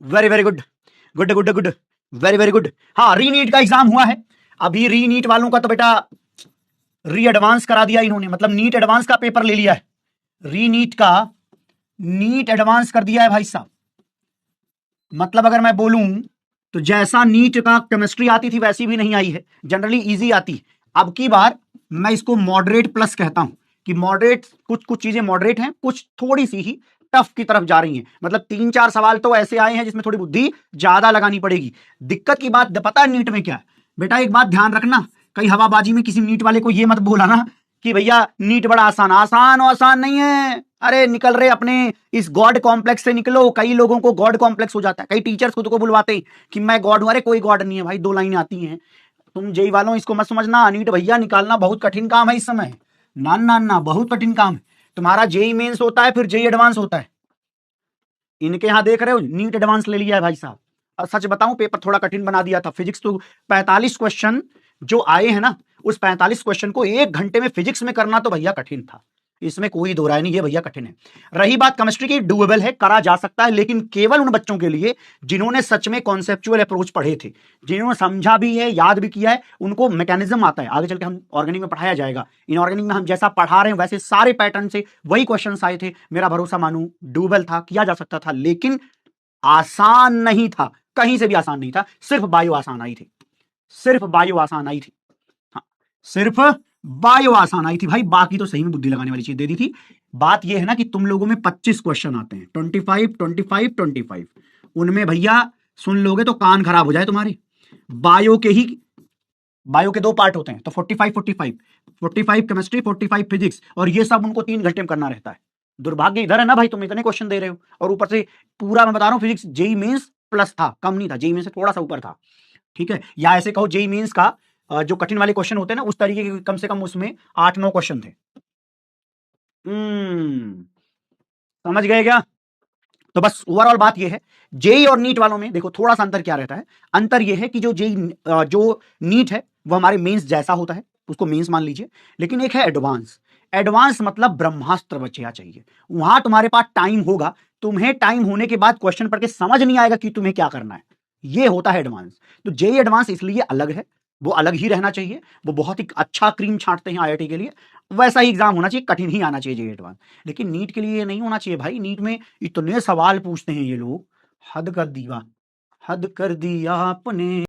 Very very good, good good good, very very good. हाँ, रीनीट का exam हुआ है अभी। रीनीट वालों का तो बेटा री एडवांस करा दिया इन्होंने, मतलब नीट एडवांस का पेपर ले लिया है। रीनीट का नीट एडवांस कर दिया है भाई साहब। मतलब अगर मैं बोलूं तो जैसा नीट का केमिस्ट्री आती थी वैसी भी नहीं आई है, जनरली इजी आती है। अब की बार मैं इसको मॉडरेट प्लस कहता हूं कि मॉडरेट, कुछ कुछ चीजें मॉडरेट हैं, कुछ थोड़ी सी ही टफ की तरफ जा रही हैं। मतलब 3-4 सवाल तो ऐसे आए हैं जिसमें थोड़ी बुद्धि ज्यादा लगानी पड़ेगी। दिक्कत की बात पता है नीट में क्या है बेटा? एक बात ध्यान रखना, कहीं हवाबाजी में किसी नीट वाले को ये मत बोला ना कि भैया नीट बड़ा आसान। आसान और आसान नहीं है। अरे निकल रहे अपने इस गॉड कॉम्प्लेक्स से निकलो। कई लोगों को गॉड कॉम्प्लेक्स हो जाता है, कई टीचर्स खुद को बुलवाते हैं कि मैं गॉड हूं। अरे कोई गॉड नहीं है भाई, 2 लाइनें आती हैं। तुम जेई वालों इसको मत समझना, नीट भैया निकालना बहुत कठिन काम है इस समय। ना ना ना, बहुत कठिन काम है। तुम्हारा जेई मेंस होता है, फिर जेई एडवांस होता है। इनके यहां देख रहे हो नीट एडवांस ले लिया है भाई साहब। और सच बताऊं पेपर थोड़ा कठिन बना दिया था। फिजिक्स तो 45 क्वेश्चन जो आए हैं ना, उस 45 क्वेश्चन को 1 घंटे में फिजिक्स में करना तो भैया कठिन था, इसमें कोई दो राय नहीं है भैया, कठिन है। रही बात केमिस्ट्री की, डुएबल है, करा जा सकता है, लेकिन केवल उन बच्चों के लिए जिन्होंने सच में कॉन्सेप्चुअल अप्रोच पढ़े थे, जिन्होंने समझा भी है, याद भी किया है, उनको मैकेनिज्म आता है। आगे चल के हम ऑर्गेनिक में पढ़ाया जाएगा। इनऑर्गेनिक में हम जैसा पढ़ा रहे हैं वैसे सारे पैटर्न से वही क्वेश्चन आए थे। मेरा भरोसा मानू, डुएबल था, किया जा सकता था, लेकिन आसान नहीं था। कहीं से भी आसान नहीं था। सिर्फ बायो आसान आई थी, सिर्फ बायो आसान आई थी। हाँ, सिर्फ बायो आसान आई थी भाई, बाकी तो सही में बुद्धि लगाने वाली चीज दे दी थी। बात यह है ना कि तुम लोगों में 25 क्वेश्चन आते हैं, 25 25 25। उनमें भैया सुन लोगे तो कान खराब हो जाए तुम्हारे। बायो के ही, बायो के 2 पार्ट होते हैं, तो 45 45 45 केमिस्ट्री, 45 फिजिक्स, और ये सब उनको 3 घंटे में करना रहता है। दुर्भाग्य इधर है ना भाई, तुम इतने क्वेश्चन दे रहे हो और ऊपर से पूरा मैं बता रहा हूं फिजिक्स जेई मेंस प्लस था, कम नहीं था, जेई मेंस से थोड़ा सा ऊपर था। ठीक है, या ऐसे कहो जेई मेंस का जो कठिन वाले क्वेश्चन होते हैं ना, उस तरीके के कम से कम उसमें 8-9 क्वेश्चन थे। समझ गए क्या? तो बस ओवरऑल बात यह है, जेई और नीट वालों में देखो थोड़ा सा अंतर क्या रहता है। अंतर यह है कि जो जेई जो नीट है वो हमारे मेंस जैसा होता है, उसको मेंस मान लीजिए, लेकिन एक है एडवांस। एडवांस मतलब ब्रह्मास्त्र बचना चाहिए। वहां तुम्हारे पास टाइम होगा, तुम्हें टाइम होने के बाद क्वेश्चन पढ़ के समझ नहीं आएगा कि तुम्हें क्या करना है। ये होता है एडवांस। तो जेई एडवांस इसलिए अलग है, वो अलग ही रहना चाहिए। वो बहुत ही अच्छा क्रीम छांटते हैं आईआईटी के लिए। वैसा ही एग्जाम होना चाहिए, कठिन ही आना चाहिए जेई एडवांस। लेकिन नीट के लिए ये नहीं होना चाहिए भाई। नीट में इतने सवाल पूछते हैं ये लोग, हद कर दिया, हद कर दिया आपने।